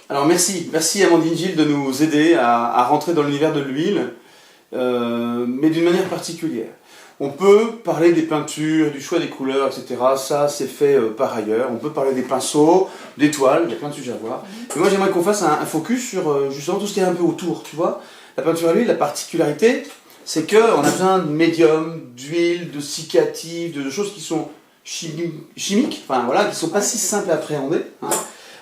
Alors merci Amandine Gilles de nous aider à rentrer dans l'univers de l'huile, mais d'une manière particulière. On peut parler des peintures, du choix des couleurs, etc. Ça, c'est fait par ailleurs. On peut parler des pinceaux, des toiles, il y a plein de sujets à voir. Mais moi, j'aimerais qu'on fasse un focus sur justement tout ce qui est un peu autour, tu vois. La peinture à l'huile, la particularité, c'est qu'on a besoin de médium, d'huile, de cicatifs, de choses qui sont chimiques, enfin voilà, qui sont pas si simples à appréhender. Hein.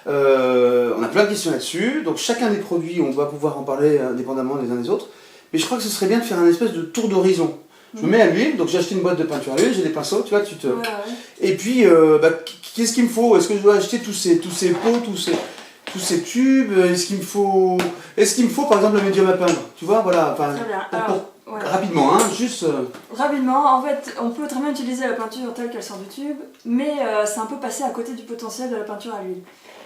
On a plein de questions là-dessus. Donc chacun des produits, on va pouvoir en parler indépendamment les uns des autres. Mais je crois que ce serait bien de faire un espèce de tour d'horizon. Je me mets à l'huile, donc j'ai acheté une boîte de peinture à l'huile, j'ai des pinceaux, tu vois, tu te... Ouais. Et puis, qu'est-ce qu'il me faut? Est-ce que je dois acheter tous ces pots, tous ces tubes? Est-ce qu'il me faut par exemple le médium à peindre? Tu vois, voilà, enfin, Très bien. Alors, rapidement, hein, juste... Rapidement, en fait, on peut très bien utiliser la peinture telle qu'elle sort du tube, mais c'est un peu passé à côté du potentiel de la peinture à l'huile.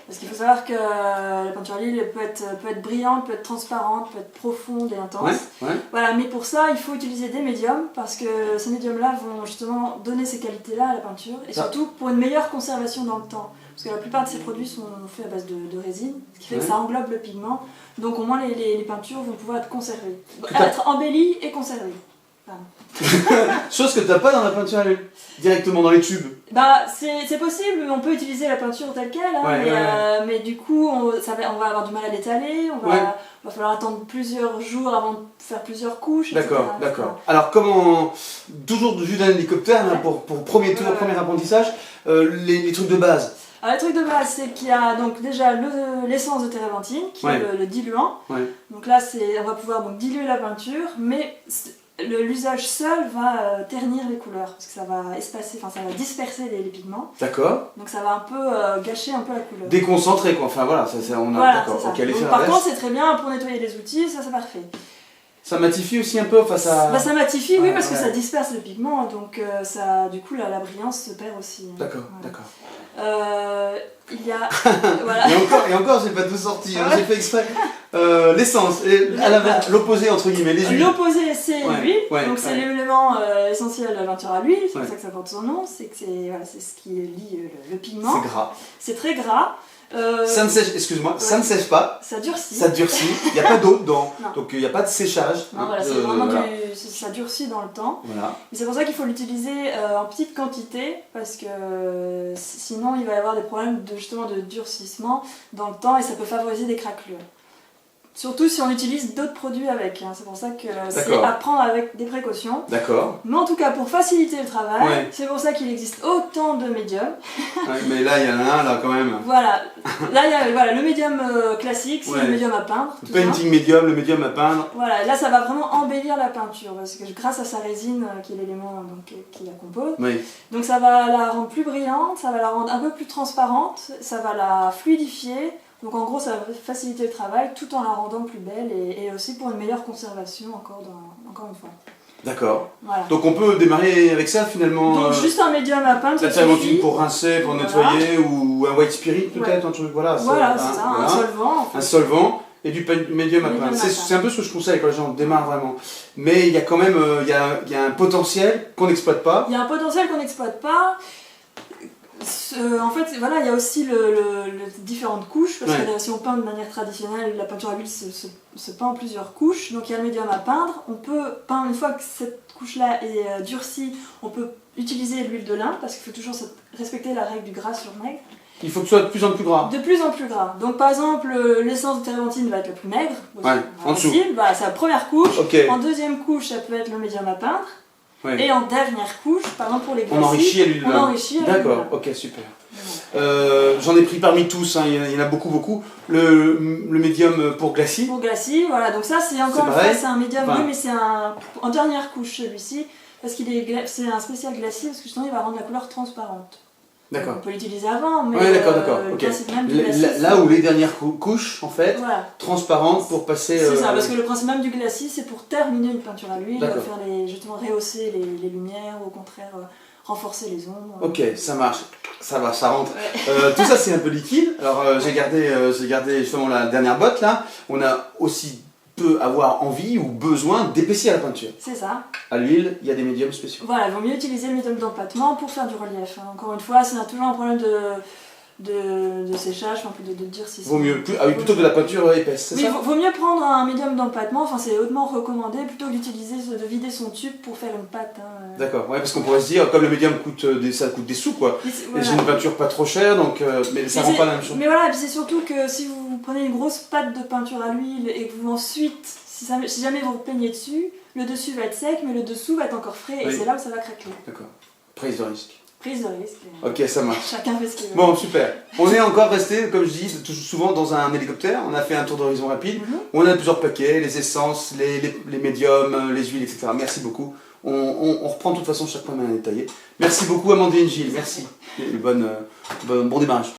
Parce qu'il faut savoir que la peinture à l'huile peut être brillante, peut être transparente, peut être profonde et intense. Ouais. Voilà, mais pour ça, il faut utiliser des médiums, parce que ces médiums-là vont justement donner ces qualités-là à la peinture, et surtout pour une meilleure conservation dans le temps. Parce que la plupart de ces produits sont faits à base de résine, ce qui fait que ça englobe le pigment, donc au moins les peintures vont pouvoir être conservées. Être embellies et conservées. Chose que tu n'as pas dans la peinture à l'huile, directement dans les tubes. Bah, c'est possible, on peut utiliser la peinture telle qu'elle, hein, mais du coup, on va avoir du mal à l'étaler, va falloir attendre plusieurs jours avant de faire plusieurs couches, etc. D'accord. Alors, comment, toujours de vue d'un hélicoptère, hein, pour premier tour, premier apprentissage, les trucs de base. Alors, les trucs de base, c'est qu'il y a donc déjà l'essence de térébenthine, qui est le diluant. Donc là, on va pouvoir donc diluer la peinture, mais l'usage seul va ternir les couleurs, parce que ça va espacer, enfin ça va disperser les pigments. D'accord. Donc ça va un peu gâcher un peu la couleur. Déconcentrer quoi, enfin voilà, on a d'accord. Okay, donc, par contre c'est très bien pour nettoyer les outils, ça c'est parfait. Ça matifie aussi un peu, enfin ça... ça matifie, oui, parce que ça disperse le pigment, donc du coup la brillance se perd aussi. D'accord. Il y a... voilà. et encore, j'ai pas tout sorti, hein, j'ai fait exprès. L'essence, l'opposé entre guillemets, les huiles. L'opposé c'est l'huile, donc c'est l'élément essentiel de la peinture à l'huile, c'est pour ça que ça porte son nom, c'est ce qui lie le pigment. C'est gras. C'est très gras. Ça ne sèche, excuse-moi, ça ne sèche pas. Ça durcit. Il n'y a pas d'eau dedans, donc il n'y a pas de séchage. Non, voilà, c'est vraiment ça durcit dans le temps. Voilà. Et c'est pour ça qu'il faut l'utiliser en petite quantité, parce que sinon il va y avoir des problèmes justement de durcissement dans le temps et ça peut favoriser des craquelures. Surtout si on utilise d'autres produits avec, hein. C'est pour ça que c'est à prendre avec des précautions. D'accord. Mais en tout cas, pour faciliter le travail, c'est pour ça qu'il existe autant de médiums. Mais là, il y en a un, là, quand même. Voilà. Là, il y a le médium classique, c'est le médium à peindre. Le painting médium, le médium à peindre. Voilà, là, ça va vraiment embellir la peinture, parce que grâce à sa résine, qui est l'élément qui la compose, donc ça va la rendre plus brillante, ça va la rendre un peu plus transparente, ça va la fluidifier. Donc en gros, ça va faciliter le travail tout en la rendant plus belle et aussi pour une meilleure conservation encore une fois. D'accord. Voilà. Donc on peut démarrer avec ça finalement. Donc juste un médium à peindre. La térébenthine pour rincer, pour nettoyer, ou un white spirit peut-être, un truc, voilà. Voilà, c'est ça, un solvant. En fait. Un solvant et du médium à peindre. C'est un peu ce que je conseille quand les gens démarrent vraiment. Mais il y a quand même il y a un potentiel qu'on n'exploite pas. Il y a un potentiel qu'on n'exploite pas. En fait, voilà, il y a aussi les différentes couches, parce que si on peint de manière traditionnelle, la peinture à l'huile se peint en plusieurs couches, donc il y a le médium à peindre, on peut peindre, une fois que cette couche-là est durcie, on peut utiliser l'huile de lin, parce qu'il faut toujours respecter la règle du gras sur maigre. Il faut que ce soit de plus en plus gras. De plus en plus gras. Donc par exemple, l'essence de térébenthine va être la plus maigre, en dessous. Voilà, c'est la première couche. En deuxième couche, ça peut être le médium à peindre. Et en dernière couche, par exemple pour les glacis, on enrichit à l'huile de lin. D'accord, ok, super. J'en ai pris parmi tous, hein, il y en a beaucoup. Le médium pour glacis. Pour glacis, voilà, donc ça c'est encore une fois, c'est un médium, mais c'est en dernière couche celui-ci, parce c'est un spécial glacis, parce que justement il va rendre la couleur transparente. D'accord. On peut l'utiliser avant, mais d'accord. le principe même du glacis, là où les dernières couches, en fait, transparentes pour passer... C'est ça, parce que le principe même du glacis, c'est pour terminer une peinture à l'huile, faire justement rehausser les lumières, ou au contraire renforcer les ombres. Ok, ça marche, ça va, ça rentre. Tout ça c'est un peu liquide, alors j'ai gardé justement la dernière botte là, on a aussi peut avoir envie ou besoin d'épaissir la peinture. C'est ça. À l'huile, il y a des médiums spéciaux. Voilà, il vaut mieux utiliser le médium d'empattement pour faire du relief. Encore une fois, si on a toujours un problème de séchage, enfin de dire si Vaut mieux, plutôt que de la peinture épaisse, c'est oui, ça? vaut mieux prendre un médium d'empattement, enfin c'est hautement recommandé plutôt que de vider son tube pour faire une pâte. Hein. D'accord, ouais, parce qu'on pourrait se dire, comme le médium ça coûte des sous, quoi. Et j'ai une peinture pas trop chère, donc, mais ça rend pas la même chose. Mais voilà, et puis c'est surtout que si vous prenez une grosse pâte de peinture à l'huile et que vous ensuite, si jamais vous repeignez dessus, le dessus va être sec, mais le dessous va être encore frais, et c'est là où ça va craquer. D'accord, prise de risque. Prise de risque. Ok, ça marche. Chacun fait ce qu'il veut. Bon, super. On est encore resté, comme je dis, souvent dans un hélicoptère. On a fait un tour d'horizon rapide. On a plusieurs paquets, les essences, les médiums, les huiles, etc. Merci beaucoup. On reprend de toute façon chaque point bien détaillé. Merci beaucoup Amandine Gilles, merci. Et bon démarrage.